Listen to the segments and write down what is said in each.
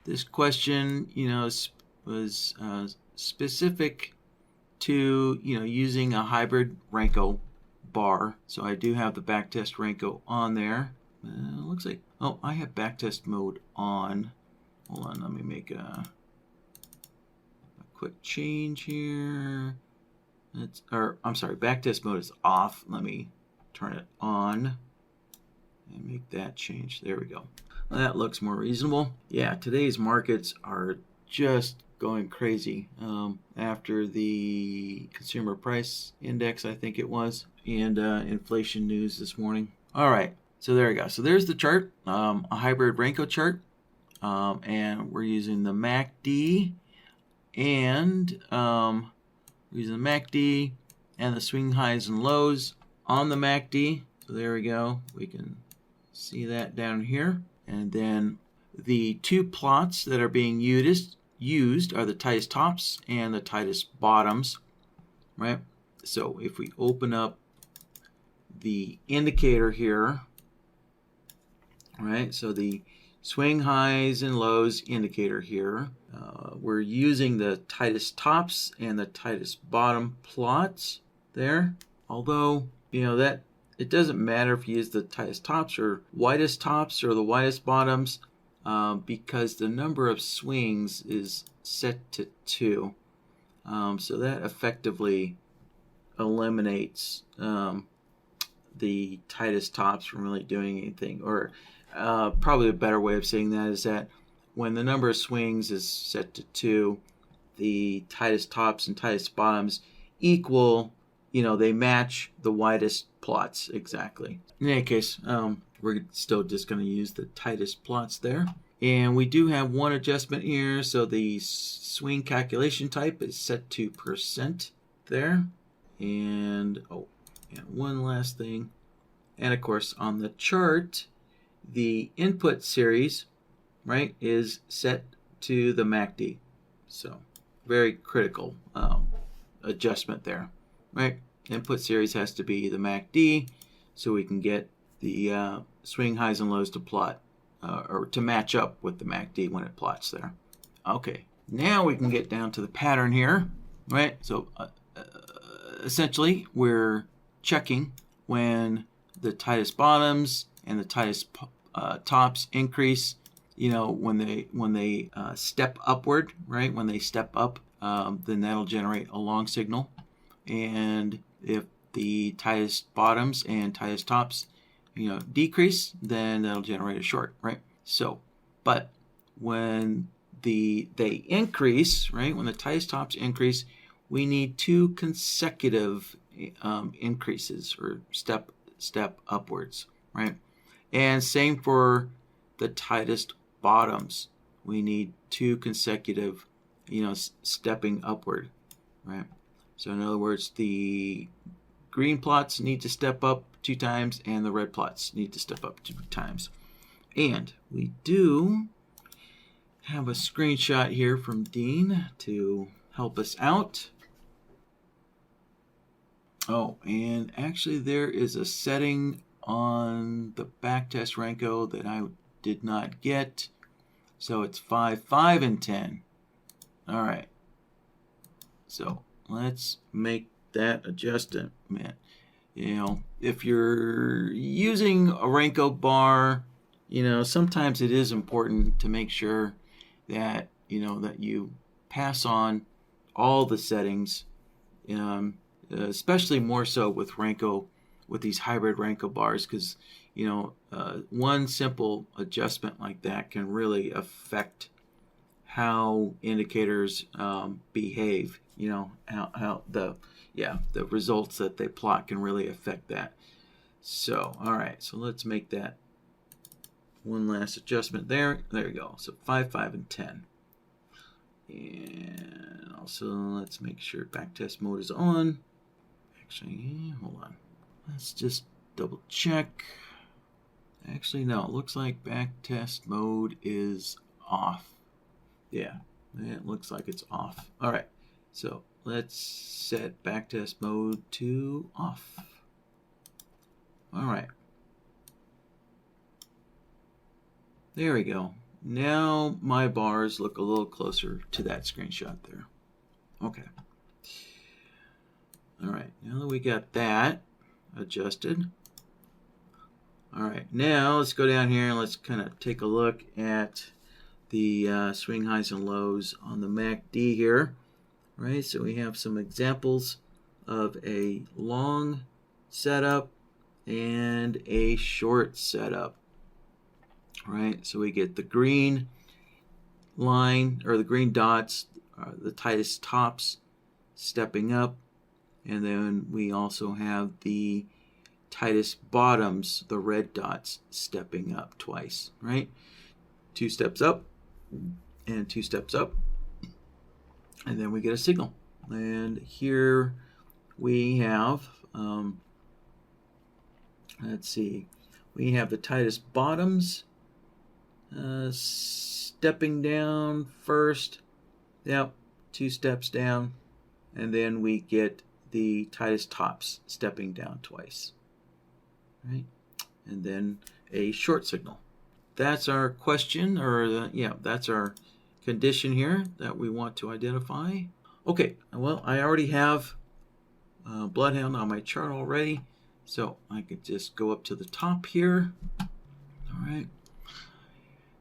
this question, was specific to, using a hybrid Renko bar. So I do have the backtest Renko on there. Looks like, oh, I have backtest mode on. Hold on, let me make a quick change here. I'm sorry, backtest mode is off. Let me turn it on and make that change. There we go. Well, that looks more reasonable. Yeah, today's markets are just going crazy after the consumer price index, I think it was, and inflation news this morning. All right, so there we go. So there's the chart, a hybrid Renko chart, and we're using the MACD, and we're using the MACD and the swing highs and lows on the MACD. So there we go. We can see that down here. And then the two plots that are being used are the tightest tops and the tightest bottoms, right? So if we open up the indicator here, right? So the swing highs and lows indicator here, we're using the tightest tops and the tightest bottom plots there. Although, that it doesn't matter if you use the tightest tops or the widest bottoms, because the number of swings is set to 2. So that effectively eliminates the tightest tops from really doing anything. Or probably a better way of saying that is that when the number of swings is set to 2, the tightest tops and tightest bottoms equal, they match the widest plots exactly. In any case, we're still just going to use the tightest plots there. And we do have one adjustment here. So the swing calculation type is set to % there. And one last thing. And of course, on the chart, the input series, right, is set to the MACD. So very critical adjustment there, right? Input series has to be the MACD so we can get the swing highs and lows to plot or to match up with the MACD when it plots there. Okay, now we can get down to the pattern here, right? So essentially we're checking when the tightest bottoms and the tightest tops increase, when they step upward, right? When they step up, then that'll generate a long signal. And if the tightest bottoms and tightest tops, decrease, then that'll generate a short, right? So, but when they increase, right? When the tightest tops increase, we need 2 consecutive increases or step upwards, right? And same for the tightest bottoms. We need 2 consecutive, stepping upward, right? So in other words, the green plots need to step up 2 times and the red plots need to step up 2 times. And we do have a screenshot here from Dean to help us out. Oh, and actually there is a setting on the backtest Renko that I did not get. So it's 5, 5, and 10. All right. So let's make that adjustment. If you're using a Renko bar, sometimes it is important to make sure that, that you pass on all the settings, especially more so with Renko, with these hybrid Renko bars, because, one simple adjustment like that can really affect how indicators behave, how the results that they plot can really affect that. So, all right, so let's make that one last adjustment there. There we go. So 5, 5, and 10. And also let's make sure backtest mode is on. Actually, hold on. Let's just double check. Actually, no, it looks like backtest mode is off. Yeah, it looks like it's off. All right, so let's set backtest mode to off. All right. There we go. now my bars look a little closer to that screenshot there. Okay. All right, now that we got that adjusted. All right, now let's go down here and let's kind of take a look at the swing highs and lows on the MACD here. All right, so we have some examples of a long setup and a short setup. All right, so we get the green line, or the green dots, the tightest tops stepping up, and then we also have the tightest bottoms, the red dots, stepping up twice, right? 2 steps up and 2 steps up, and then we get a signal. And here we have, let's see, we have the tightest bottoms stepping down first. Yep, 2 steps down, and then we get the tightest tops stepping down twice, right? And then a short signal. That's our question, or that's our condition here that we want to identify. Okay, well, I already have BloodHound on my chart already, so I could just go up to the top here. All right,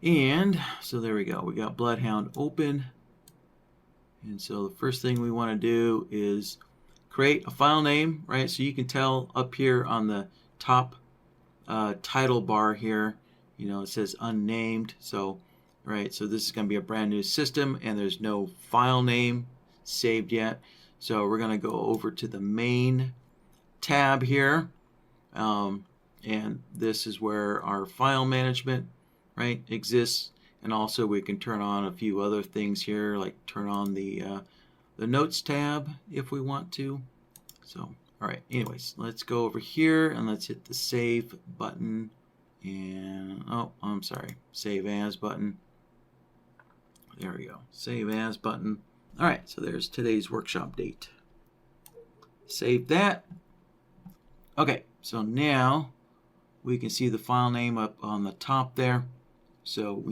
and so there we go. We got BloodHound open, and so the first thing we want to do is create a file name, right? So you can tell up here on the top title bar here, it says unnamed. So, right, so this is going to be a brand new system, and there's no file name saved yet. So we're going to go over to the main tab here, and this is where our file management, right, exists. And also we can turn on a few other things here, like turn on the notes tab if we want to. So, all right, anyways, let's go over here and let's hit the save button, and save as button. There we go, save as button. All right, so there's today's workshop date. Save that. Okay, so now we can see the file name up on the top there. So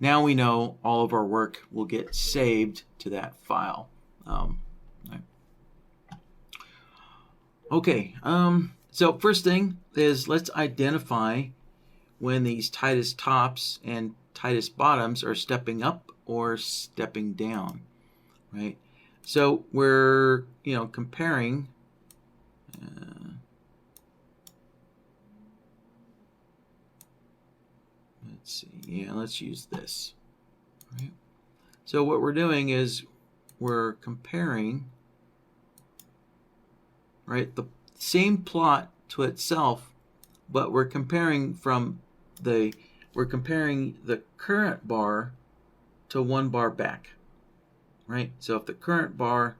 now we know all of our work will get saved to that file. Right. Okay, so first thing is let's identify when these tightest tops and tightest bottoms are stepping up or stepping down, right? So we're, comparing, let's see, let's use this, right? So what we're doing is we're comparing, right, the same plot to itself, but we're comparing the current bar to 1 bar back, right? So if the current bar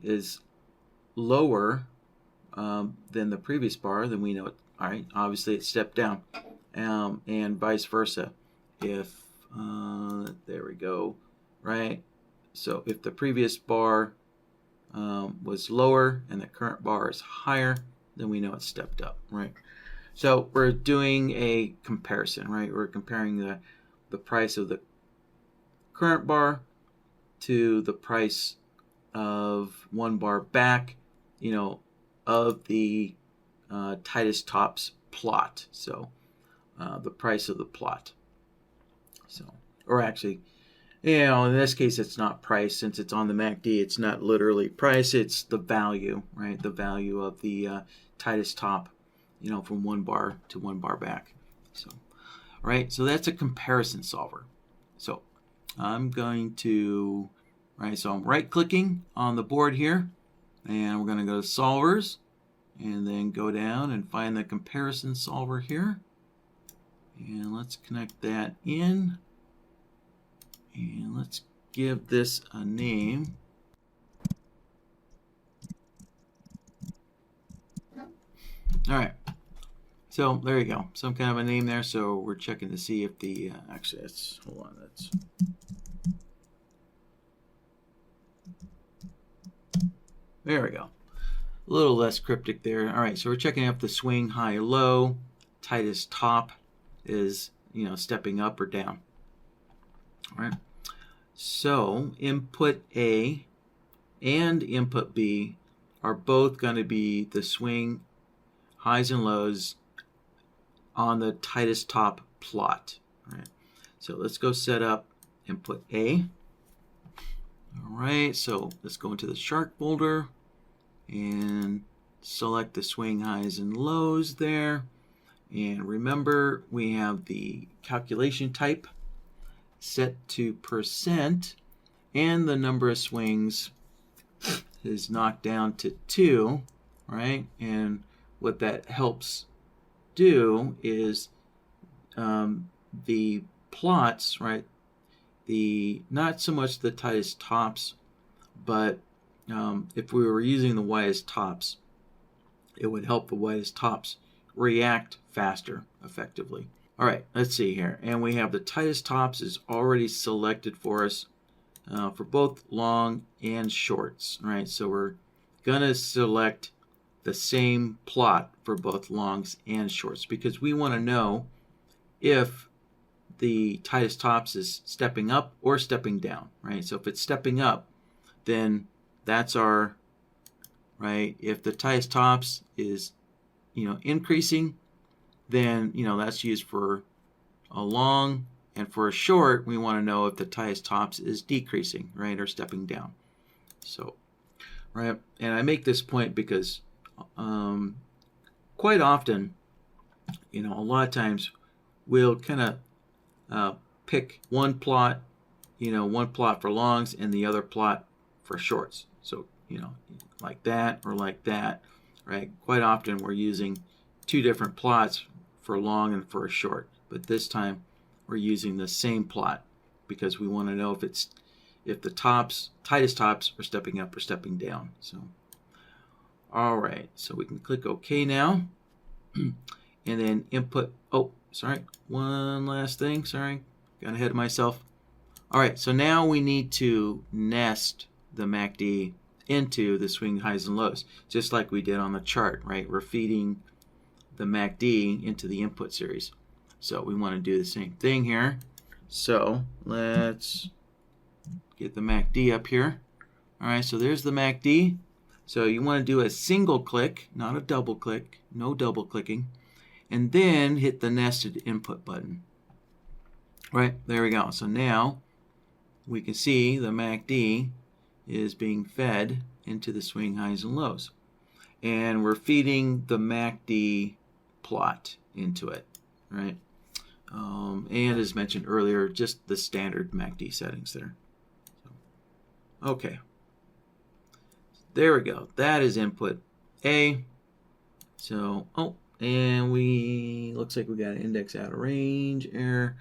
is lower than the previous bar, then we know it. All right, obviously it stepped down, and vice versa. If there we go, right? So if the previous bar was lower and the current bar is higher, then we know it's stepped up, right? So we're doing a comparison, right? We're comparing the price of the current bar to the price of 1 bar back, of the tightest tops plot. So the price of the plot. So, or actually, in this case, it's not price. Since it's on the MACD, it's not literally price. It's the value, right? The value of the tightest top, from 1 bar to 1 bar back. So, all right. So that's a comparison solver. So I'm going to, so I'm right-clicking on the board here, and we're going to go to solvers, and then go down and find the comparison solver here. And let's connect that in. And let's give this a name. All right. So there you go. Some kind of a name there. So we're checking to see if the, actually, hold on. There we go. A little less cryptic there. All right. So we're checking if the swing high low, tightest top is stepping up or down. All right. So input A and input B are both going to be the swing highs and lows on the tightest top plot. All right. So let's go set up input A. All right, so let's go into the chart folder and select the swing highs and lows there. And remember, we have the calculation type set to %, and the number of swings is knocked down to 2, right? And what that helps do is the plots, right? Not so much the tightest tops, but if we were using the widest tops, it would help the widest tops react faster, effectively. All right, let's see here. And we have the tightest tops is already selected for us for both long and shorts, right? So we're going to select the same plot for both longs and shorts because we want to know if the tightest tops is stepping up or stepping down, right? So if it's stepping up, then that's our, right? If the tightest tops is, increasing, then, that's used for a long, and for a short, we want to know if the tightest tops is decreasing, right, or stepping down. So, right, and I make this point because quite often, a lot of times we'll kind of pick one plot for longs and the other plot for shorts. So, like that or like that, right? Quite often we're using two different plots for a long and for a short, but this time we're using the same plot because we want to know if the tightest tops are stepping up or stepping down. So, all right, so we can click OK now, and then input. Oh, sorry, one last thing. Sorry, got ahead of myself. All right, so now we need to nest the MACD into the swing highs and lows, just like we did on the chart, right? We're feeding the MACD into the input series. So we want to do the same thing here. So let's get the MACD up here. All right, so there's the MACD. So you want to do a single click, not a double click, no double clicking, and then hit the nested input button. Right, there we go. So now we can see the MACD is being fed into the swing highs and lows. And we're feeding the MACD plot into it, right? And as mentioned earlier, just the standard MACD settings there. Okay. There we go. That is input A. So, and looks like we got an index out of range error,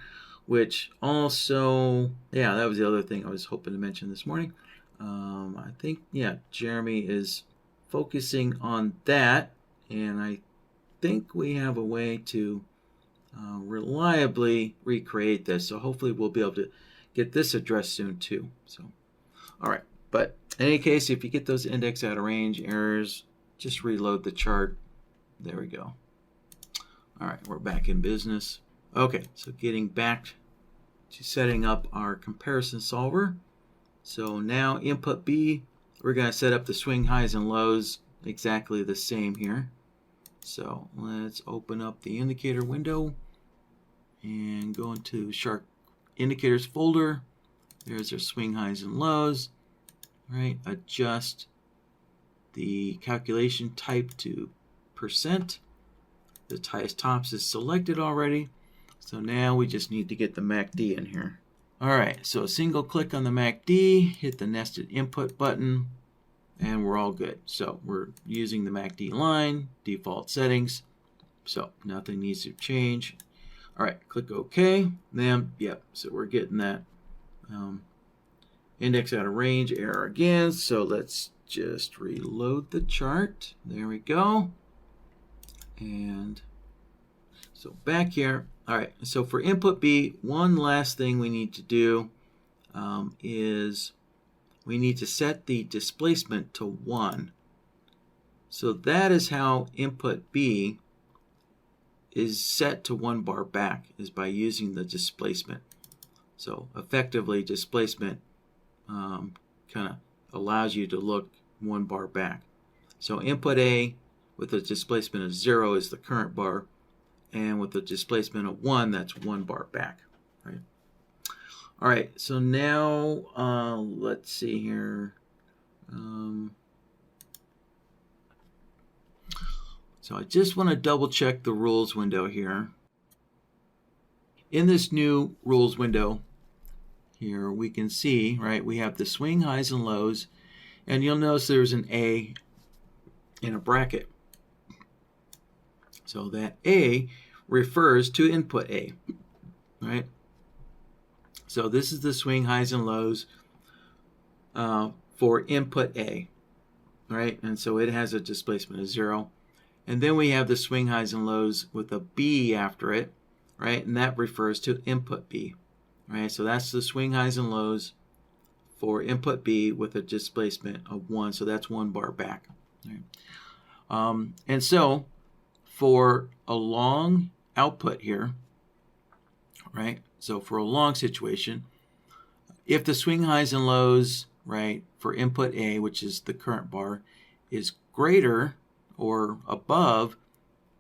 which also, yeah, that was the other thing I was hoping to mention this morning. I think, yeah, Jeremy is focusing on that, and I think we have a way to reliably recreate this. So hopefully we'll be able to get this addressed soon too. So, all right. But in any case, if you get those index out of range errors, just reload the chart. There we go. All right, we're back in business. Okay, so getting back to setting up our comparison solver. So now input B, we're going to set up the swing highs and lows exactly the same here. So let's open up the indicator window and go into Shark Indicators folder. There's our swing highs and lows. Right, adjust the calculation type to %. The tightest tops is selected already. So now we just need to get the MACD in here. All right, so a single click on the MACD, hit the nested input button, and we're all good. So we're using the MACD line, default settings, so nothing needs to change. All right, click OK. Then, yep, so we're getting that index out of range error again. So let's just reload the chart. There we go. And so back here. All right, so for input B, one last thing we need to do is we need to set the displacement to 1. So that is how input B is set to 1 bar back is by using the displacement. So effectively, displacement kind of allows you to look 1 bar back. So input A with a displacement of 0 is the current bar, and with a displacement of 1, that's 1 bar back. Right? All right, so now let's see here. So I just want to double check the rules window here. In this new rules window here, we can see, right, we have the swing highs and lows, and you'll notice there's an A in a bracket. So that A refers to input A, right? So this is the swing highs and lows for input A, right? And so it has a displacement of 0. And then we have the swing highs and lows with a B after it, right? And that refers to input B, right? So that's the swing highs and lows for input B with a displacement of 1. So that's 1 bar back. Right? And so for a long output here, right? So for a long situation, if the swing highs and lows, right, for input A, which is the current bar, is greater or above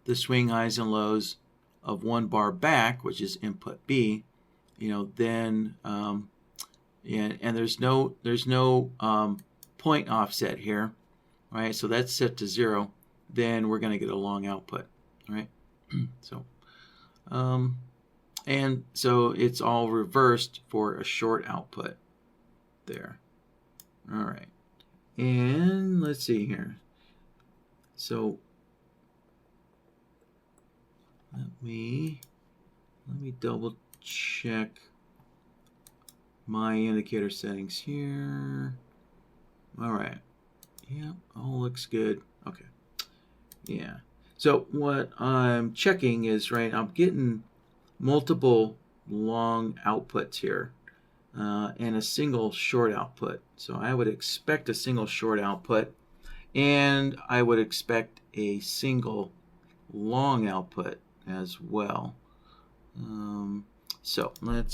the swing highs and lows of 1 bar back, which is input B, then and there's no point offset here, right? So that's set to 0. Then we're going to get a long output, right? So, and so it's all reversed for a short output there. All right, and let's see here. So let me double check my indicator settings here. All right. Yeah, all looks good. Okay. Yeah. So what I'm checking is, right, I'm getting multiple long outputs here and a single short output. So I would expect a single short output, and I would expect a single long output as well. So let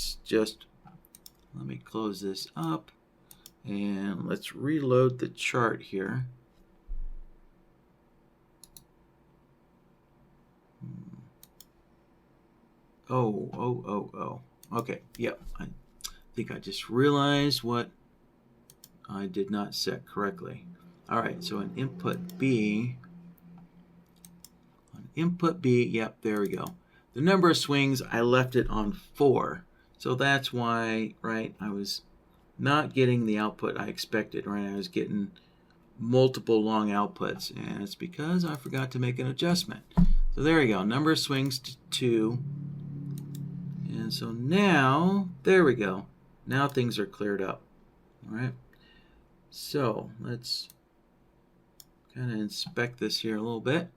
me close this up, and let's reload the chart here. Oh. Okay, yep. I think I just realized what I did not set correctly. All right, so an input B. Yep, there we go. The number of swings, I left it on 4. So that's why, right, I was not getting the output I expected, right? I was getting multiple long outputs, and it's because I forgot to make an adjustment. So there we go, number of swings to 2. And so now, there we go. Now things are cleared up, all right? So let's kind of inspect this here a little bit,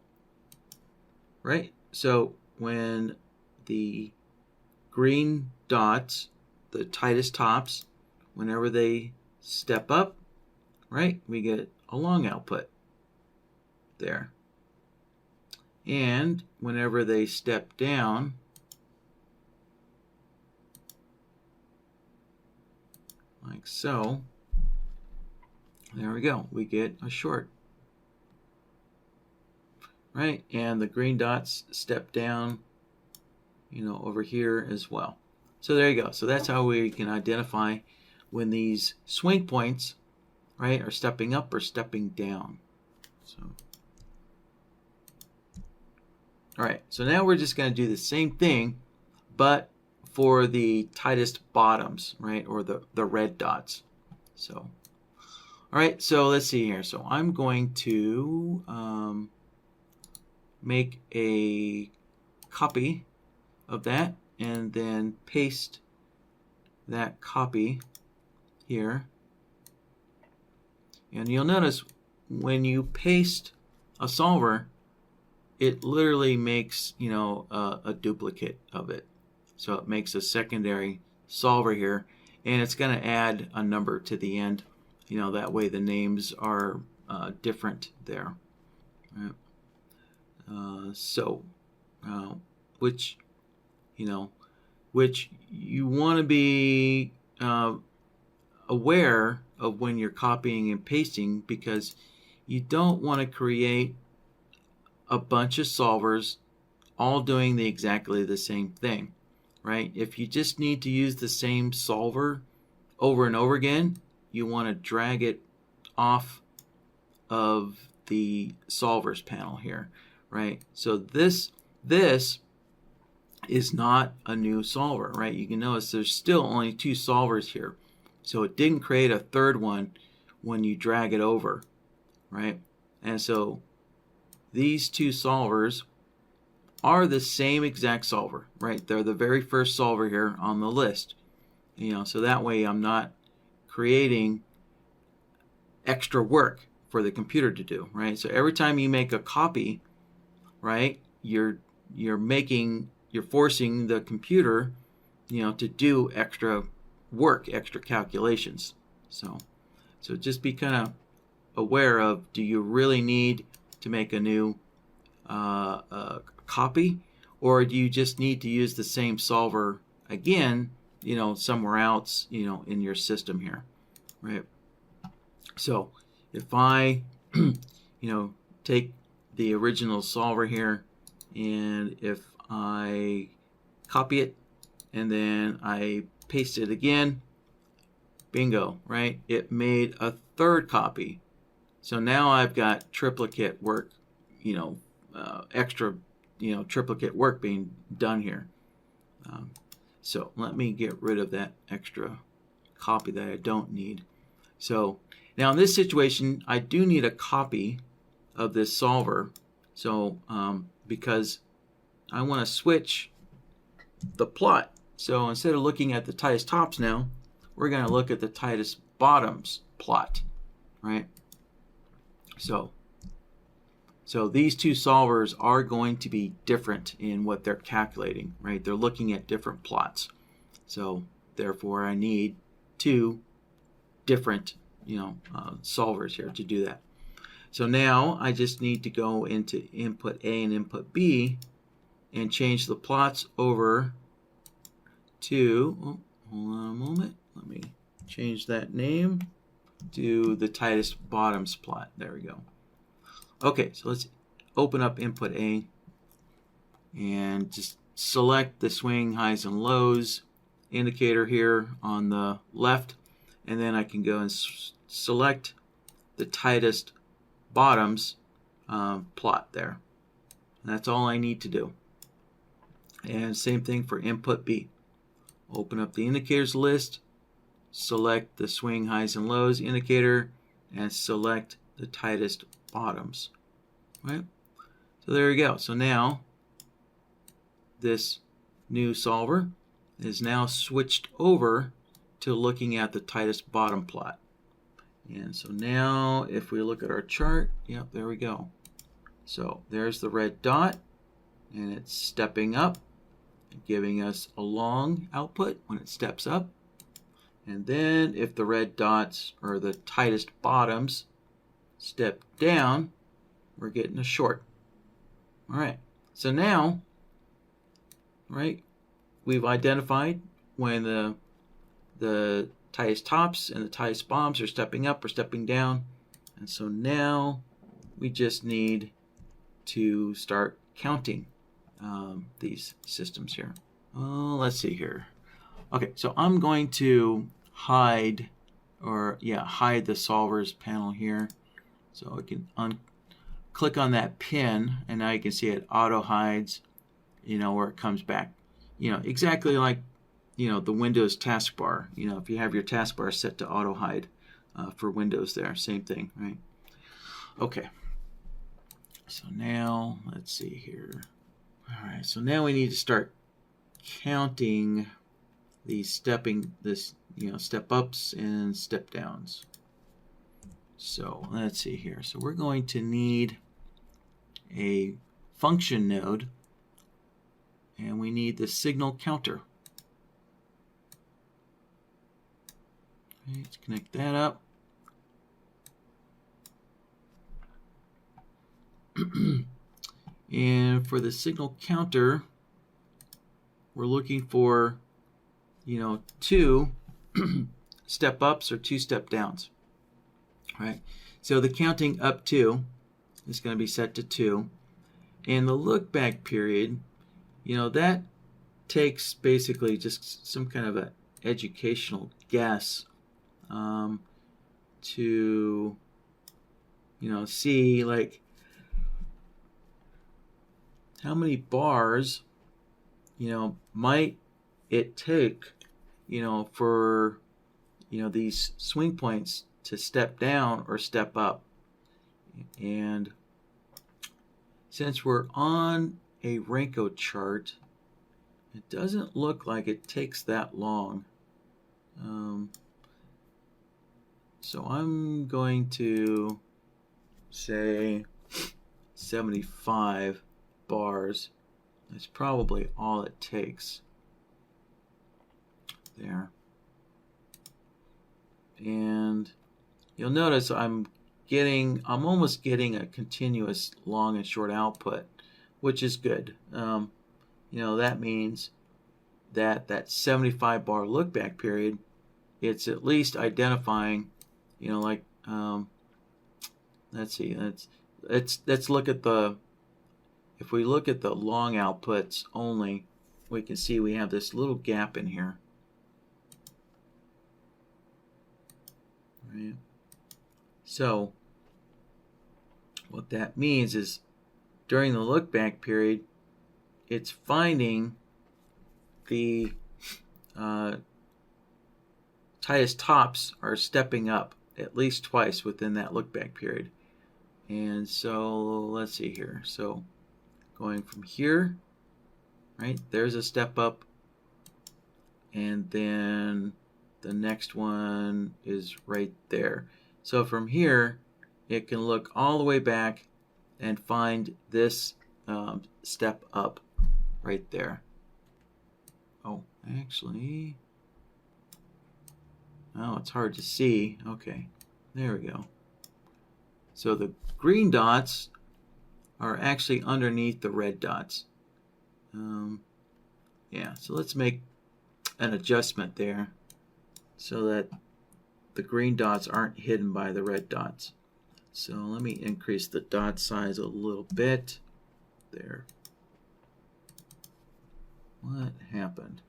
right? So when the green dots, the tightest tops, whenever they step up, right, we get a long output there. And whenever they step down, like so, there we go, we get a short. Right, and the green dots step down, over here as well. So there you go. So that's how we can identify when these swing points, right, are stepping up or stepping down. So, all right, so now we're just going to do the same thing, but for the tightest bottoms, right, or the red dots. So, all right, so let's see here. So I'm going to make a copy of that and then paste that copy here. And you'll notice when you paste a solver, it literally makes, a duplicate of it. So it makes a secondary solver here, and it's going to add a number to the end. That way the names are different there. Right. So which which you want to be aware of when you're copying and pasting, because you don't want to create a bunch of solvers all doing exactly the same thing, right? If you just need to use the same solver over and over again, you want to drag it off of the solvers panel here, right? So this is not a new solver, right? You can notice there's still only 2 solvers here. So it didn't create a third one when you drag it over, right? And so these 2 solvers are the same exact solver, right? They're the very first solver here on the list. So that way I'm not creating extra work for the computer to do, right? So every time you make a copy, right, you're forcing the computer, to do extra work, extra calculations. So just be kind of aware of, do you really need to make a new copy, or do you just need to use the same solver again, somewhere else, in your system here, right? So if I, take the original solver here, and if I copy it and then I paste it again, bingo, right? It made a third copy. So now I've got triplicate work, extra, triplicate work being done here. So let me get rid of that extra copy that I don't need. So now in this situation, I do need a copy of this solver. So because I want to switch the plot. So instead of looking at the tightest tops now, we're going to look at the tightest bottoms plot, right? So these 2 solvers are going to be different in what they're calculating, right? They're looking at different plots. So therefore I need 2 different, solvers here to do that. So now I just need to go into input A and input B and change the plots over to, hold on a moment, let me change that name to the tightest bottoms plot. There we go. Okay, so let's open up input A and just select the swing highs and lows indicator here on the left, and then I can go and select the tightest bottoms plot there. And that's all I need to do. And same thing for input B. Open up the indicators list, select the swing highs and lows indicator, and select the tightest bottoms, right? So there you go. So now this new solver is now switched over to looking at the tightest bottom plot. And so now if we look at our chart, yep, there we go. So there's the red dot, and it's stepping up, giving us a long output when it steps up. And then if the red dots, or the tightest bottoms, step down, we're getting a short. All right, so now, right, we've identified when the tightest tops and the tightest bottoms are stepping up or stepping down. And so now we just need to start counting these systems here. Let's see here. Okay, so I'm going to hide the solvers panel here. So I can click on that pin, and now you can see it auto hides, where it comes back, exactly like, the Windows taskbar. If you have your taskbar set to auto hide for Windows there, same thing, right? Okay. So now, let's see here. All right, so now we need to start counting these step ups and step downs. So let's see here. So we're going to need a function node, and we need the signal counter. Okay, let's connect that up. And for the signal counter, we're looking for, 2 step ups or 2 step downs. Right? So the counting up to is going to be set to 2. And the look back period, that takes basically just some kind of an educational guess to, see like how many bars, might it take, for, these swing points to step down or step up. And since we're on a Renko chart, it doesn't look like it takes that long. So I'm going to say 75 bars. That's probably all it takes. There. And you'll notice I'm almost getting a continuous long and short output, which is good. That means that 75 bar look back period, it's at least identifying, let's see, let's look at if we look at the long outputs only, we can see we have this little gap in here. Right. So what that means is during the look back period, it's finding the tightest tops are stepping up at least twice within that look back period. And so let's see here. So going from here, right, there's a step up, and then the next one is right there. So from here, it can look all the way back and find this step up right there. Oh, actually, it's hard to see. Okay, there we go. So the green dots are actually underneath the red dots. Yeah, so let's make an adjustment there so that the green dots aren't hidden by the red dots. So let me increase the dot size a little bit. There. What happened?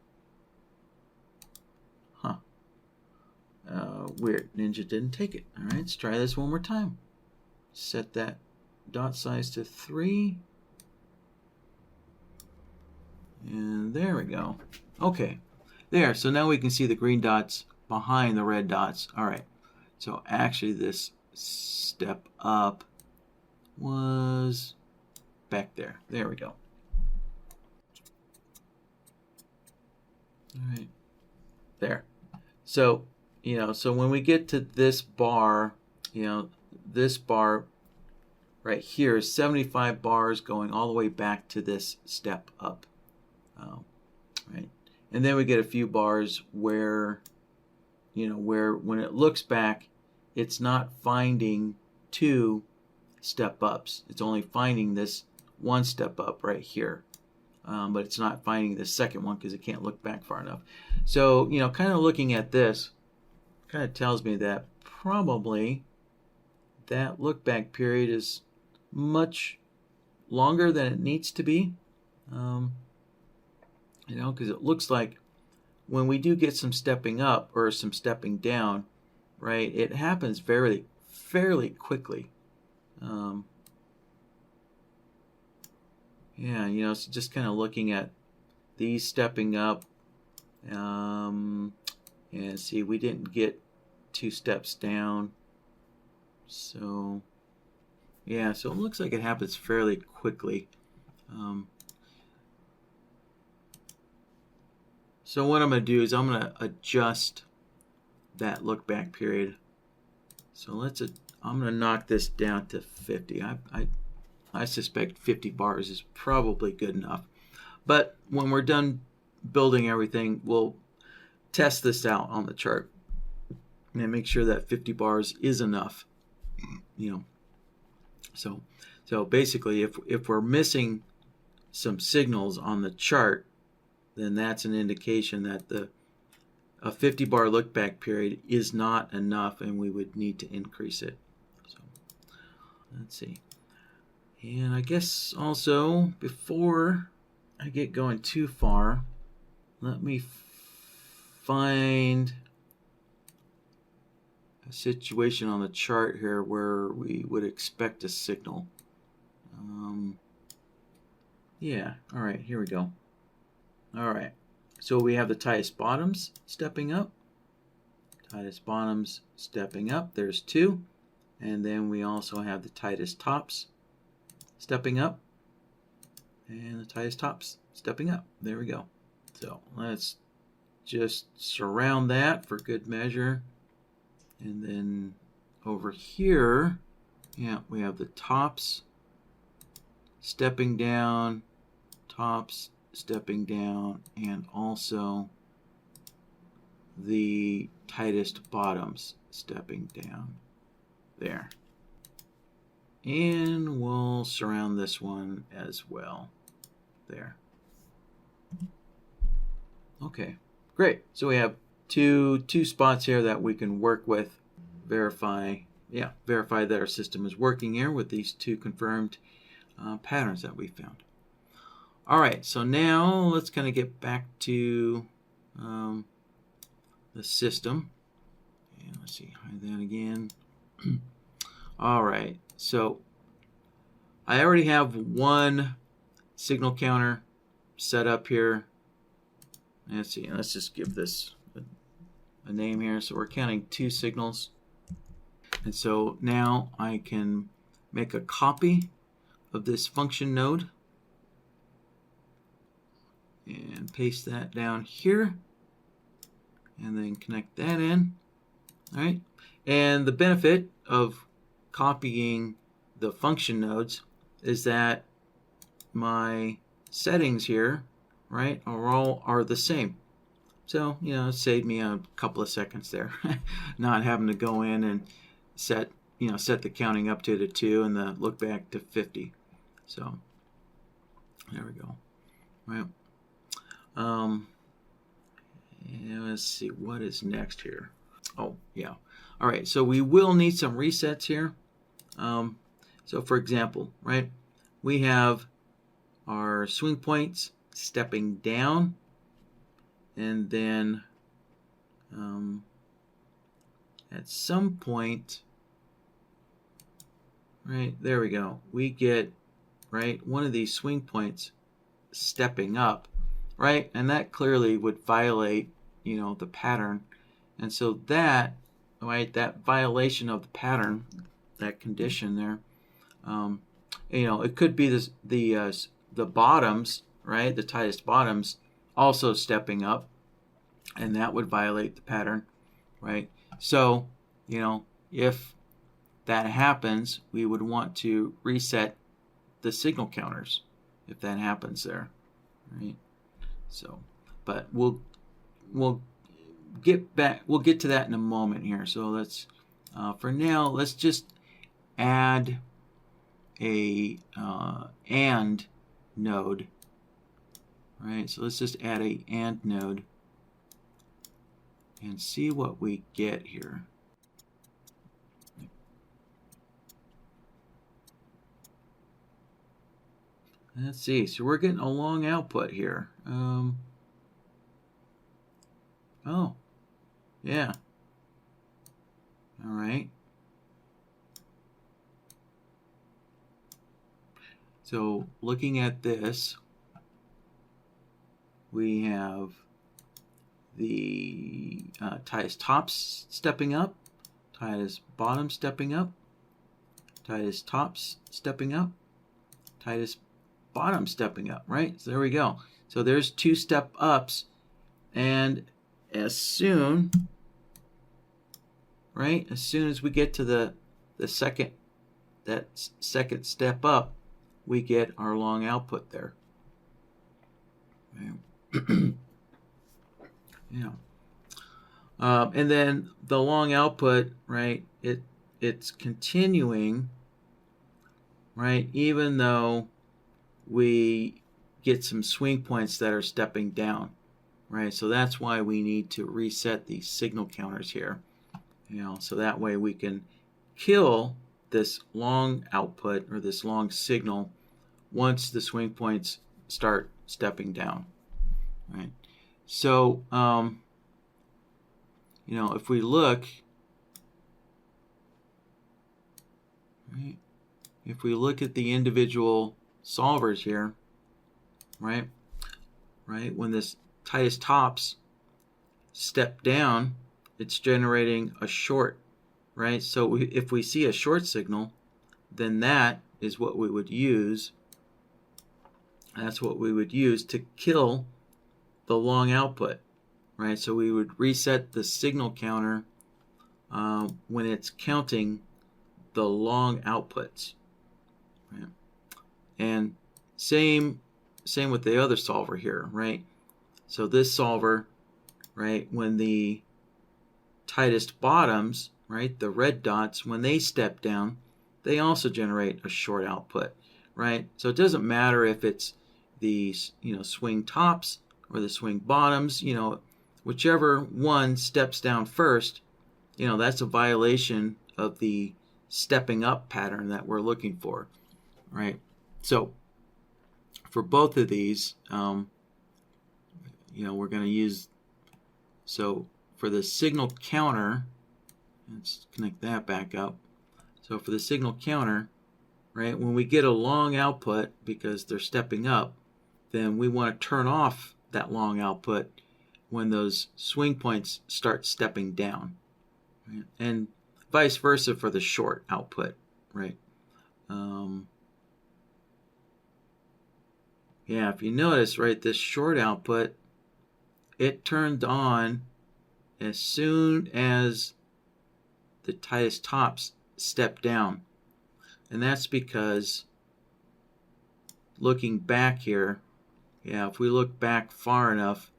Huh. Weird. Ninja didn't take it. All right, let's try this one more time. Set that dot size to 3. And there we go. Okay. There. So now we can see the green dots behind the red dots. All right. So actually this step up was back there. There we go. All right. There. So, so when we get to this bar, this bar right here is 75 bars going all the way back to this step up. Right. And then we get a few bars where, where when it looks back, it's not finding 2 step ups. It's only finding this 1 step up right here. But it's not finding the second one because it can't look back far enough. So, kind of looking at this kind of tells me that probably that look back period is much longer than it needs to be. Because it looks like when we do get some stepping up or some stepping down, right, it happens fairly quickly. Yeah, so just kind of looking at these stepping up, and see, we didn't get 2 steps down. So, yeah, so it looks like it happens fairly quickly. So what I'm going to do is I'm going to adjust that look back period. So I'm going to knock this down to 50. I suspect 50 bars is probably good enough. But when we're done building everything, we'll test this out on the chart and make sure that 50 bars is enough. So basically, if we're missing some signals on the chart, then that's an indication that a 50 bar look back period is not enough and we would need to increase it. So let's see. And I guess also, before I get going too far, let me find a situation on the chart here where we would expect a signal. Yeah, all right, here we go. All right, so we have the tightest bottoms stepping up, tightest bottoms stepping up, there's 2, and then we also have the tightest tops stepping up, and the tightest tops stepping up. There we go. So let's just surround that for good measure. And then over here, yeah, we have the tops stepping down, tops stepping down, and also the tightest bottoms stepping down there. And we'll surround this one as well there. Okay, great. So we have two spots here that we can work with, verify that our system is working here with these 2 confirmed patterns that we found. All right, so now let's kind of get back to the system. And let's see, hide that again. All right, so I already have 1 signal counter set up here. Let's see, let's just give this a name here. So we're counting 2 signals. And so now I can make a copy of this function node and paste that down here and then connect that in. All right. And the benefit of copying the function nodes is that my settings here, right, are the same. So, you know, it saved me a couple of seconds there, not having to go in and set the counting up to 2 and the look back to 50. So there we go. Right. And let's see what is next here. Oh yeah. All right. So we will need some resets here. So for example, right, we have our swing points stepping down, and then at some point, right, there we go, we get, right, one of these swing points stepping up, right, and that clearly would violate, you know, the pattern. And so that, right, that violation of the pattern, that condition there, you know, it could be this, the bottoms, right, the tightest bottoms also stepping up, and that would violate the pattern, right? So, you know, if that happens, we would want to reset the signal counters if that happens there, right? So, but we'll get to that in a moment here. So let's for now, let's just add a AND node, right? So let's just add a AND node and see what we get here. Let's see. So we're getting a long output here. Oh, yeah. All right. So looking at this, we have the tightest tops stepping up, tightest bottom stepping up, tightest tops stepping up, tightest bottom stepping up, right? So there we go. So there's 2 step ups, and as soon, right, as soon as we get to the second step up, we get our long output there. Right. Yeah. And then the long output, right, it's continuing, right, even though we get some swing points that are stepping down, right? So that's why we need to reset these signal counters here, so that way we can kill this long output or this long signal once the swing points start stepping down, right? So, if we look, right, if we look at the individual solvers here, right, when this tightest tops step down, it's generating a short, right? So if we see a short signal, then that is what we would use. That's what we would use to kill the long output, right? So we would reset the signal counter when it's counting the long outputs, right? And same with the other solver here, right? So this solver, right, when the tightest bottoms, right, the red dots, when they step down, they also generate a short output, right? So it doesn't matter if it's the swing tops or the swing bottoms, whichever one steps down first, that's a violation of the stepping up pattern that we're looking for, right? So for both of these, we're going to use, so for the signal counter, let's connect that back up. So for the signal counter, right, when we get a long output because they're stepping up, then we want to turn off that long output when those swing points start stepping down, right? And vice versa for the short output, right? Yeah, if you notice, right, this short output, it turned on as soon as the tightest tops step down. And that's because, looking back here, if we look back far enough,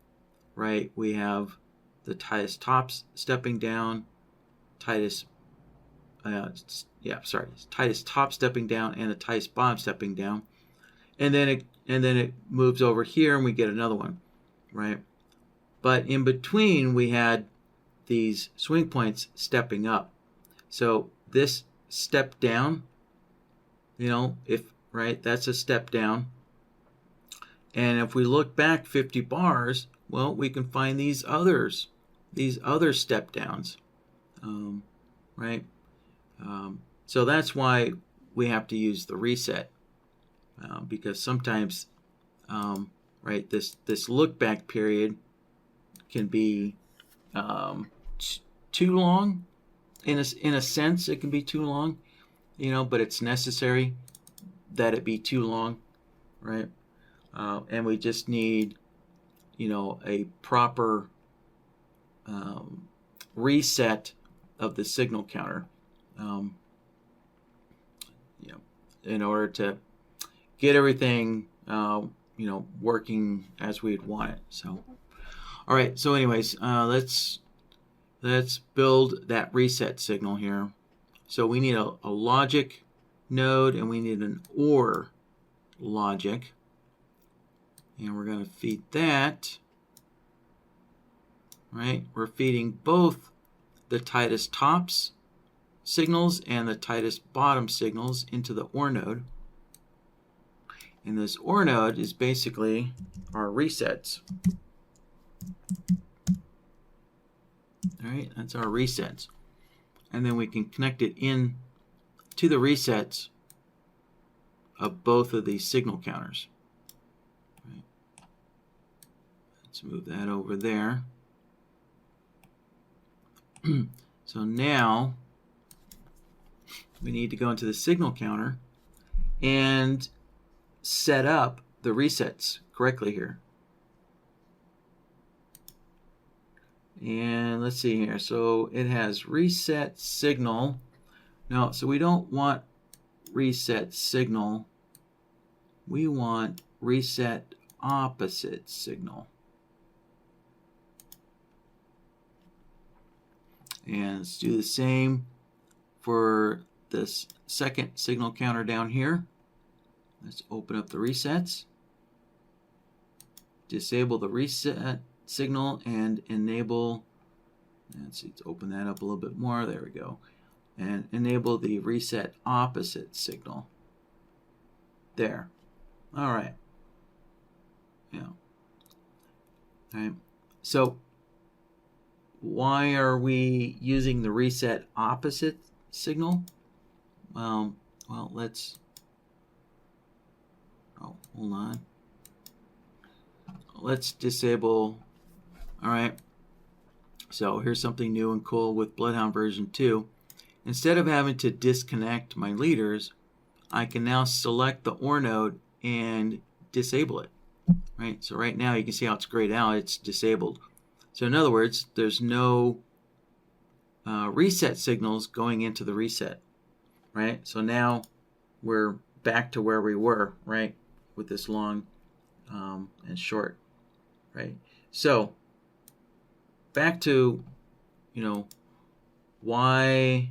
right, we have the tightest tops stepping down, tightest top stepping down, and the tightest bottom stepping down, and then it moves over here and we get another one, right? But in between we had these swing points stepping up. So this step down, that's a step down. And if we look back 50 bars, well, we can find these other step downs, right? So that's why we have to use the reset, because sometimes, right, this look back period can be too long. In a sense, it can be too long, but it's necessary that it be too long, right? And we just need, a proper reset of the signal counter, in order to get everything, working as we'd want it. So, all right. So, anyways, let's build that reset signal here. So we need a logic node and we need an OR logic. And we're going to feed that, right? We're feeding both the tightest tops signals and the tightest bottom signals into the OR node. And this OR node is basically our resets. All right, that's our resets. And then we can connect it in to the resets of both of these signal counters. Right. Let's move that over there. So now we need to go into the signal counter and set up the resets correctly here. And let's see here. So it has reset signal. No, so we don't want reset signal. We want reset opposite signal. And let's do the same for this second signal counter down here. Let's open up the resets. disable the reset signal and enable, let's see, let's open that up a little bit more. There we go. And enable the reset opposite signal. There. All right. Yeah. All right. So why are we using the reset opposite signal? Well, let's, oh, hold on. Let's disable, all right. So here's something new and cool with BloodHound version 2. Instead of having to disconnect my leaders, I can now select the OR node and disable it, right? So right now you can see how it's grayed out, it's disabled. So in other words, there's no reset signals going into the reset, right? So now we're back to where we were, right? With this long and short, right? So back to, why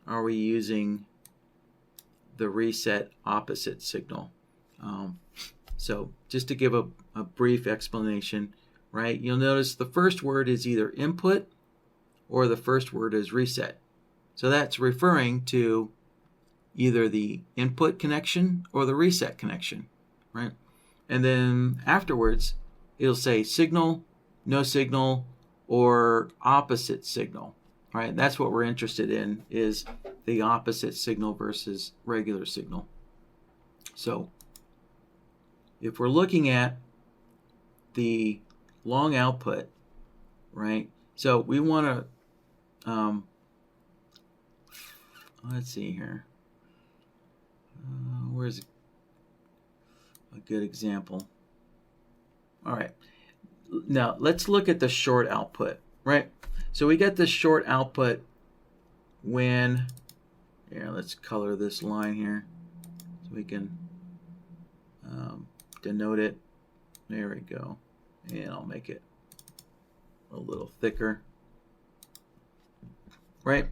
are we using the reset opposite signal? So just to give a brief explanation, right? You'll notice the first word is either input or the first word is reset. So that's referring to either the input connection or the reset connection, right? And then afterwards, it'll say signal, no signal, or opposite signal, right? That's what we're interested in, is the opposite signal versus regular signal. So if we're looking at the long output, right? So we want to, let's see here. Where's a good example? All right. Now let's look at the short output, right? So we got the short output when, here, let's color this line here so we can denote it. There we go. And I'll make it a little thicker, right?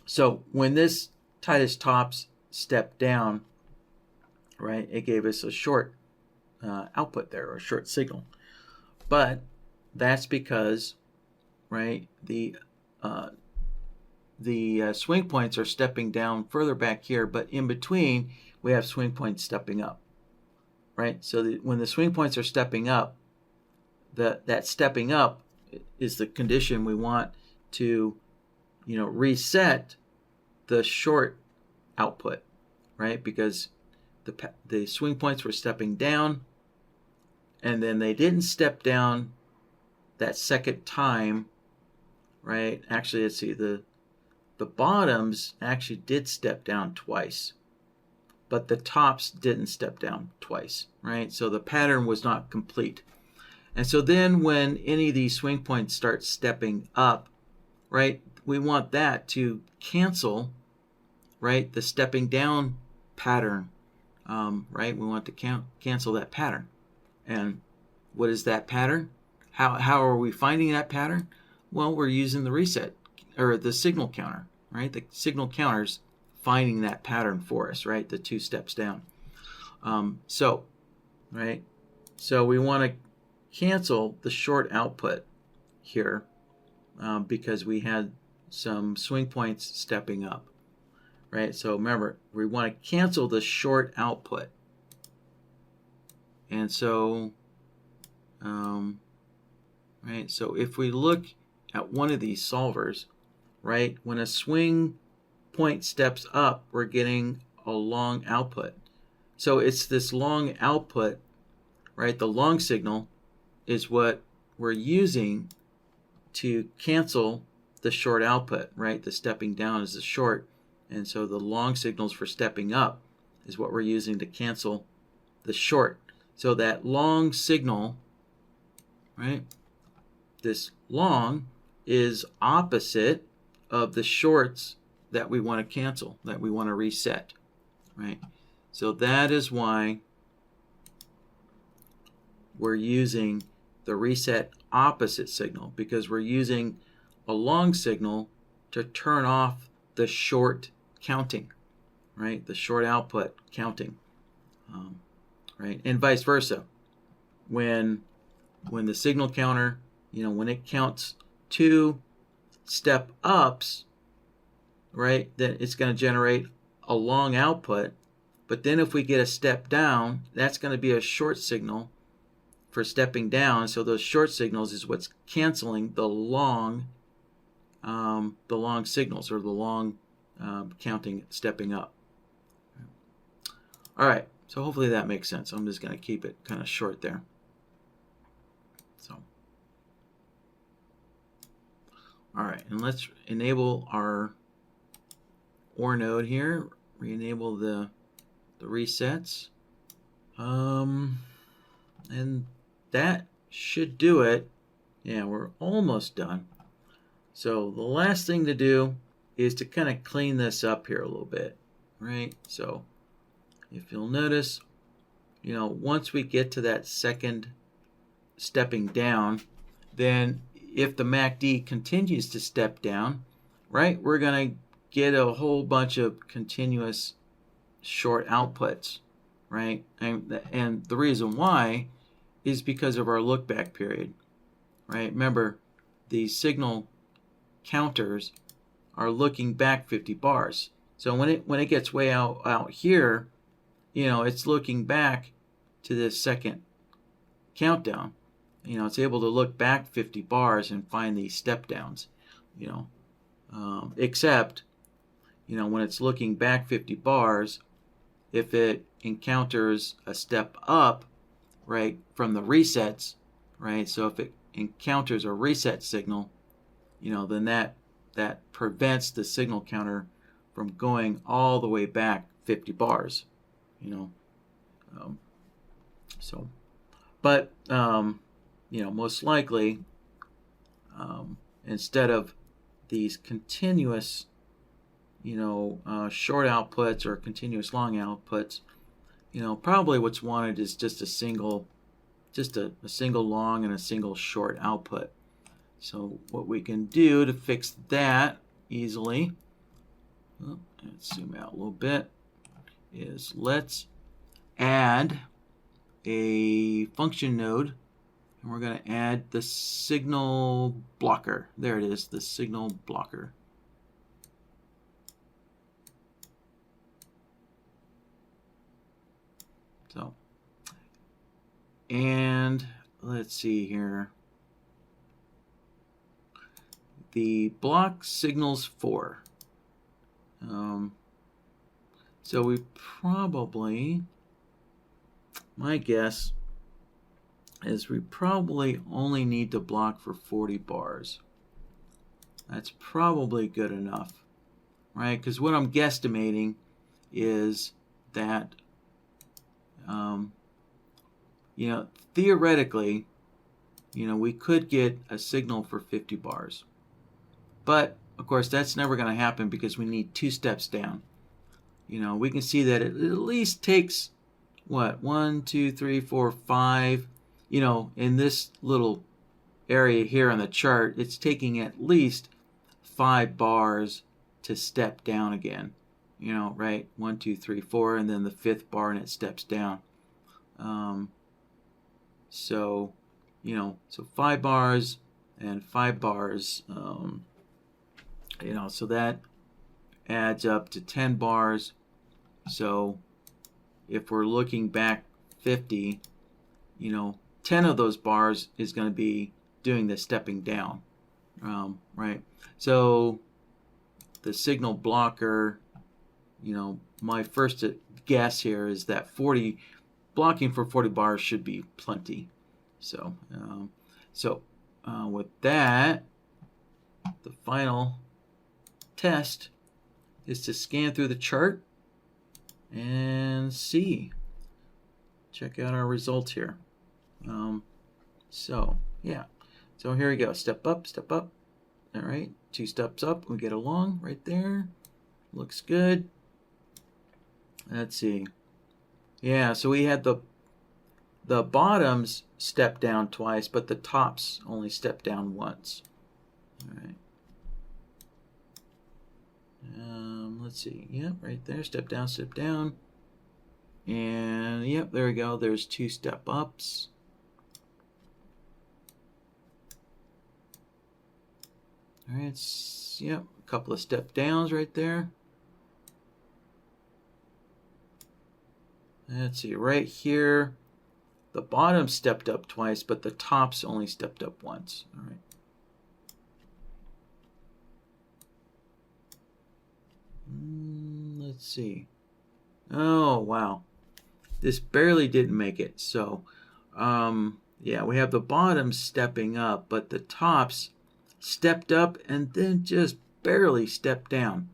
So when this Titus tops stepped down, right, it gave us a short output there, or a short signal. But that's because, right, the swing points are stepping down further back here, but in between we have swing points stepping up, right? So when the swing points are stepping up, that stepping up is the condition we want to, reset the short output, right? Because the swing points were stepping down, and then they didn't step down that second time, right? Actually, let's see, the bottoms actually did step down twice, but the tops didn't step down twice, right? So the pattern was not complete. And so then when any of these swing points start stepping up, right, we want that to cancel, right, the stepping down pattern, right? We want to cancel that pattern. And what is that pattern? How are we finding that pattern? Well, we're using the reset, or the signal counter, right? The signal counter's finding that pattern for us, right? The 2 steps down. Right? So we want to cancel the short output here because we had some swing points stepping up, right? So remember, we want to cancel the short output. And so, right, so if we look at one of these solvers, right, when a swing point steps up, we're getting a long output. So it's this long output, right? The long signal is what we're using to cancel the short output, right? The stepping down is the short, and so the long signals for stepping up is what we're using to cancel the short. So that long signal, right, this long is opposite of the shorts that we want to cancel, that we want to reset, right? So that is why we're using the reset opposite signal, because we're using a long signal to turn off the short counting, right? The short output counting, right? And vice versa, when the signal counter, when it counts 2 step ups, right, then it's going to generate a long output. But then if we get a step down, that's going to be a short signal for stepping down. So those short signals is what's canceling the long signals, or the long counting stepping up. All right, so hopefully that makes sense. I'm just going to keep it kind of short there. So, all right, and let's enable our OR node here. Re-enable the resets, and that should do it. Yeah, we're almost done. So the last thing to do is to kind of clean this up here a little bit, right? So if you'll notice, once we get to that second stepping down, then if the MACD continues to step down, right, we're going to get a whole bunch of continuous short outputs, right? And the reason why is because of our look back period, right? Remember, the signal counters are looking back 50 bars. So when it gets way out here, it's looking back to this second countdown. It's able to look back 50 bars and find these step downs, except, when it's looking back 50 bars, if it encounters a step up, right, from the resets, right, so if it encounters a reset signal, then that prevents the signal counter from going all the way back 50 bars, but most likely, instead of these continuous short outputs or continuous long outputs, probably what's wanted is just a single long and a single short output. So what we can do to fix that easily, let's zoom out a little bit, is let's add a function node, and we're going to add the signal blocker. There it is, the signal blocker. So, and let's see here. The block signals 4. So we probably, my guess is we probably only need to block for 40 bars. That's probably good enough, right? Because what I'm guesstimating is that, theoretically, we could get a signal for 50 bars. But, of course, that's never going to happen because we need 2 steps down. We can see that it at least takes, 1, 2, 3, 4, 5. In this little area here on the chart, it's taking at least 5 bars to step down again. Right? 1, 2, 3, 4, and then the 5th bar and it steps down. So 5 bars and 5 bars, so that adds up to 10 bars. So if we're looking back 50, 10 of those bars is going to be doing the stepping down, right? So the signal blocker, my first guess here is that blocking for 40 bars should be plenty. So, with that, the final test is to scan through the chart and check out our results here. So here we go. Step up. All right, 2 steps up. We get along right there. Looks good. Let's see. Yeah, so we had the bottoms step down twice, but the tops only step down once. All right. Let's see. Yep, right there. Step down. And yep, there we go. There's 2 step ups. All right, yep, a couple of step downs right there. Let's see, right here, the bottom stepped up twice, but the tops only stepped up once. All right. Let's see. Oh, wow. This barely didn't make it. So, yeah, we have the bottom stepping up, but the tops stepped up and then just barely stepped down.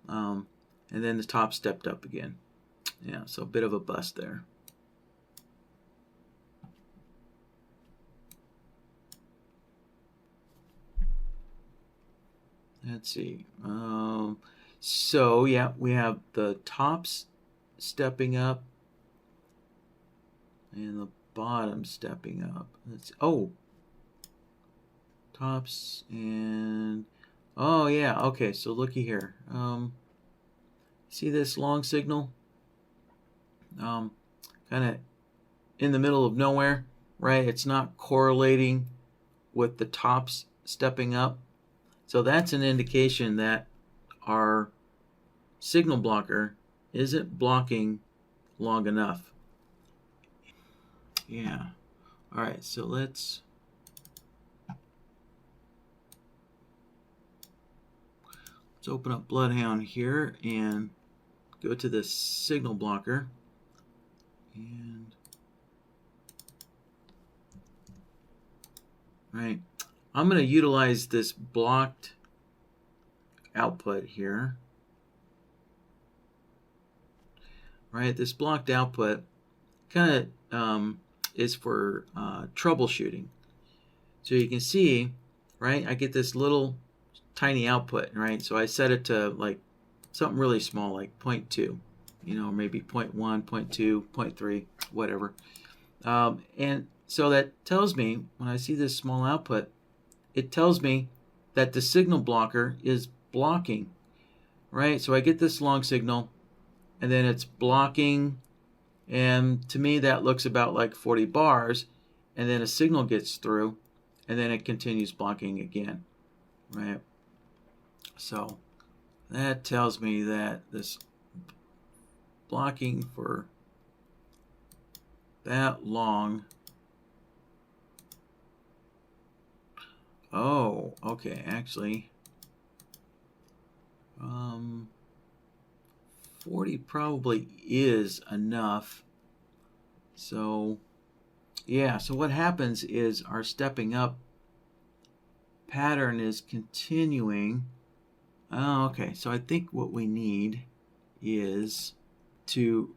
And then the top stepped up again. Yeah, so a bit of a bust there. Let's see. So, yeah, we have the tops stepping up and the bottom stepping up. Tops and... Oh, yeah, okay, so looky here. See this long signal? Kind of in the middle of nowhere, right? It's not correlating with the tops stepping up. So that's an indication that our signal blocker isn't blocking long enough. Yeah. All right, so let's open up BloodHound here and go to the signal blocker. And right, I'm going to utilize this blocked output here. Right, this blocked output kind of is for troubleshooting. So you can see, right, I get this little tiny output, right? So I set it to like something really small, like 0.2, you know, maybe 0.1, 0.2, 0.3, whatever. And so that tells me, when I see this small output, it tells me that the signal blocker is blocking, right? So I get this long signal, and then it's blocking, and to me that looks about like 40 bars, and then a signal gets through, and then it continues blocking again, right? So that tells me that this blocking for that long. Oh, okay, actually 40 probably is enough. So yeah, so what happens is our stepping up pattern is continuing. Oh, okay, so I think what we need is to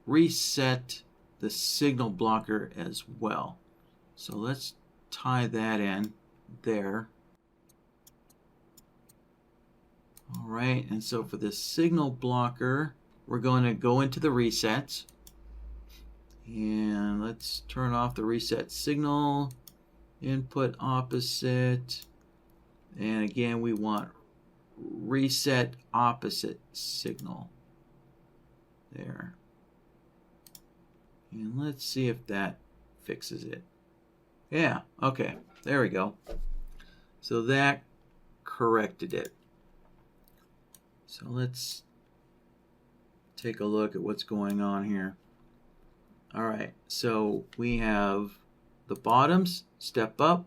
reset the signal blocker as well. So let's tie that in there. All right, and so for the signal blocker, we're going to go into the resets. And let's turn off the reset signal, input opposite. And again, we want reset opposite signal. There. And let's see if that fixes it. Yeah, okay, there we go. So that corrected it. So let's take a look at what's going on here. All right, so we have the bottoms step up,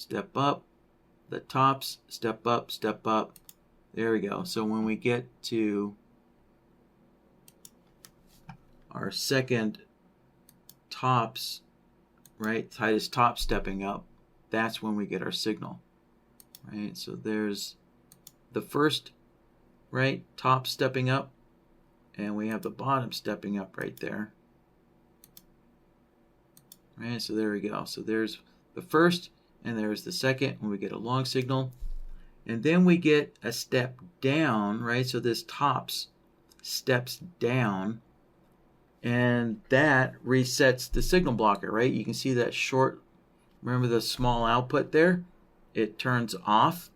the tops step up, step up. There we go. So when we get to our second tops, right, tightest top stepping up, that's when we get our signal, right? So there's the first, right, top stepping up, and we have the bottom stepping up right there. Right, so there we go. So there's the first, and there's the second when we get a long signal. And then we get a step down, right? So this tops steps down, and that resets the signal blocker, right? You can see that short, remember the small output there? It turns off,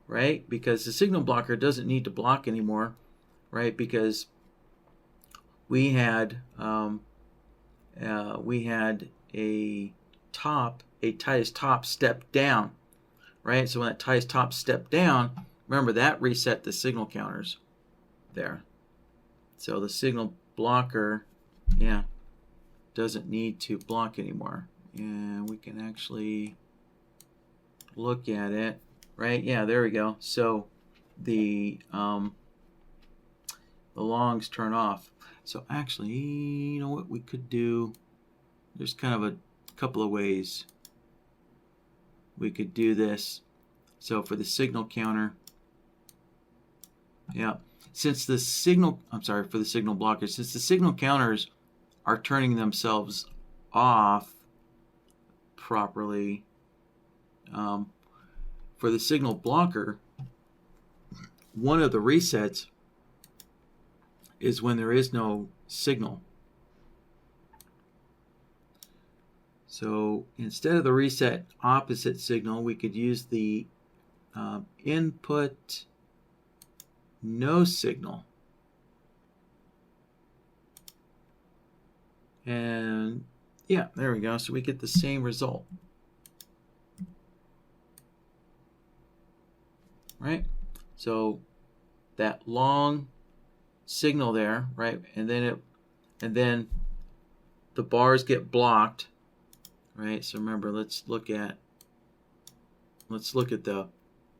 right? Because the signal blocker doesn't need to block anymore, right? Because we had a tightest top step down, right? So when that ties top step down, remember that reset the signal counters there. So the signal blocker, yeah, doesn't need to block anymore. And we can actually look at it, right? Yeah, there we go. So the longs turn off. So actually, you know what we could do? There's kind of a couple of ways we could do this. So for the signal counter, yeah, since the signal, I'm sorry, for the signal blocker, since the signal counters are turning themselves off properly, for the signal blocker, one of the resets is when there is no signal. So instead of the reset opposite signal, we could use the input no signal. And yeah, there we go. So we get the same result. Right? So that long signal there, right? And then the bars get blocked, right? So remember, let's look at the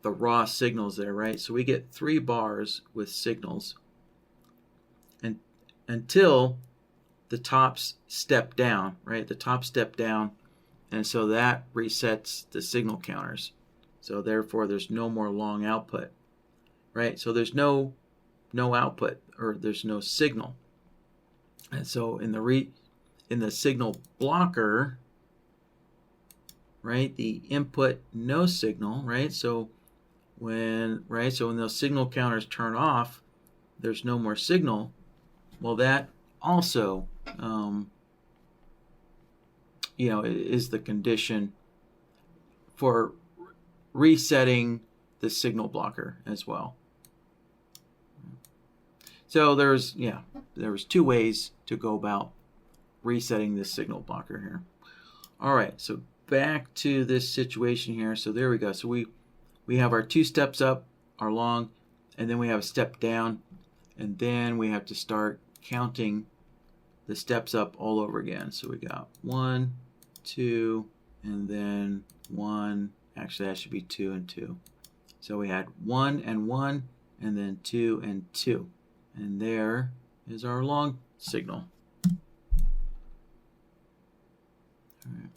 raw signals there, right? So we get 3 bars with signals, and until the tops step down, right? The top step down, and so that resets the signal counters. So therefore, there's no more long output, right? So there's no output, or there's no signal. And so in the signal blocker, right, the input no signal, right? So when those signal counters turn off, there's no more signal. Well, that also is the condition for resetting the signal blocker as well. So there was 2 ways to go about resetting this signal blocker here. All right, so back to this situation here. So there we go. So we have our 2 steps up, our long, and then we have a step down, and then we have to start counting the steps up all over again. So we got 1, 2, and then 1. Actually, that should be 2 and 2. So we had 1 and 1, and then 2 and 2. And there is our long signal. All right.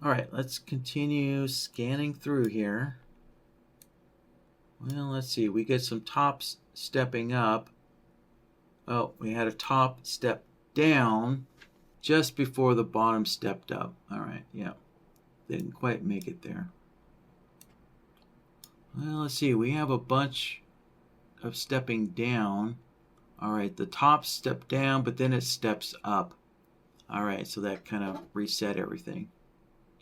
All right, let's continue scanning through here. Well, let's see. We get some tops stepping up. Oh, we had a top step down just before the bottom stepped up. All right, yeah. Didn't quite make it there. Well, let's see. We have a bunch of stepping down. All right, the top stepped down, but then it steps up. All right, so that kind of reset everything.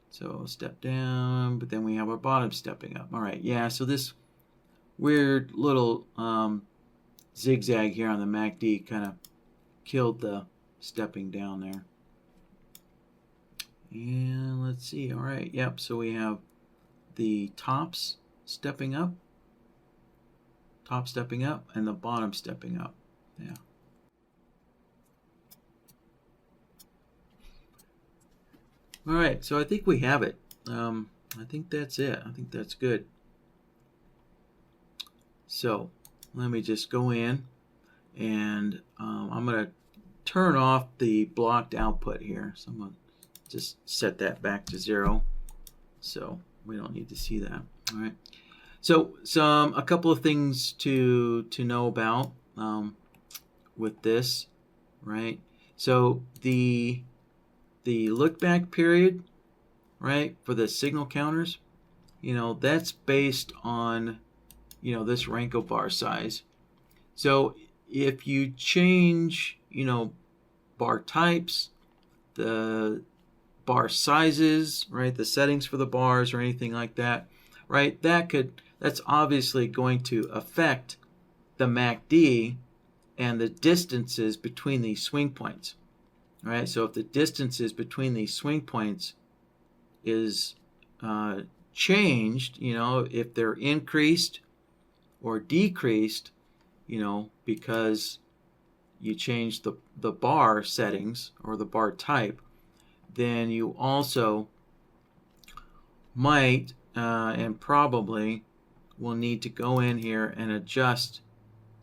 So step down, but then we have our bottom stepping up. All right, yeah, so this weird little zigzag here on the MACD kind of killed the stepping down there. And let's see, all right, yep, so we have the tops stepping up, top stepping up, and the bottom stepping up. Yeah. All right, so I think we have it. I think that's it. I think that's good. So let me just go in, and I'm going to turn off the blocked output here. So I'm going to just set that back to 0. So we don't need to see that. All right. So a couple of things to know about with this, right? So the look back period, right, for the signal counters, that's based on, this Renko bar size. So if you change, bar types, the bar sizes, right, the settings for the bars or anything like that, right, that's obviously going to affect the MACD and the distances between these swing points. Right, so if the distances between these swing points is changed, if they're increased or decreased, because you change the bar settings or the bar type, then you also might and probably will need to go in here and adjust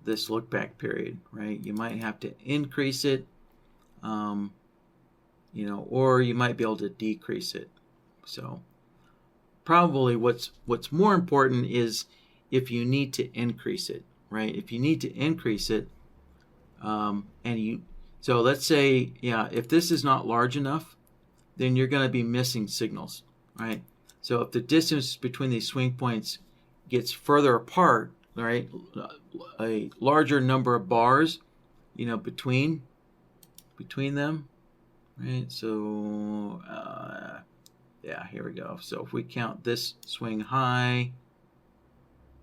this look back period, right? You might have to increase it, or you might be able to decrease it. So probably what's more important is if you need to increase it, right? If you need to increase it, so let's say, if this is not large enough, then you're going to be missing signals, right? So if the distance between these swing points gets further apart, right, a larger number of bars, between them, right? So here we go. So if we count this swing high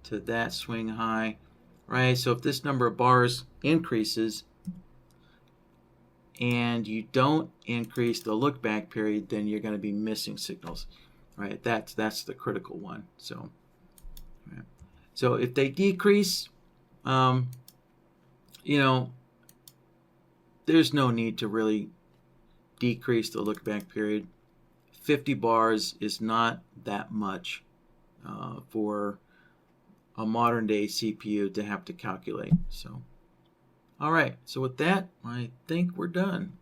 to that swing high, right? So if this number of bars increases and you don't increase the look back period, then you're going to be missing signals, right? That's the critical one. So, right. So if they decrease, there's no need to really decrease the look back period. 50 bars is not that much for a modern day CPU to have to calculate. So, all right. So with that, I think we're done.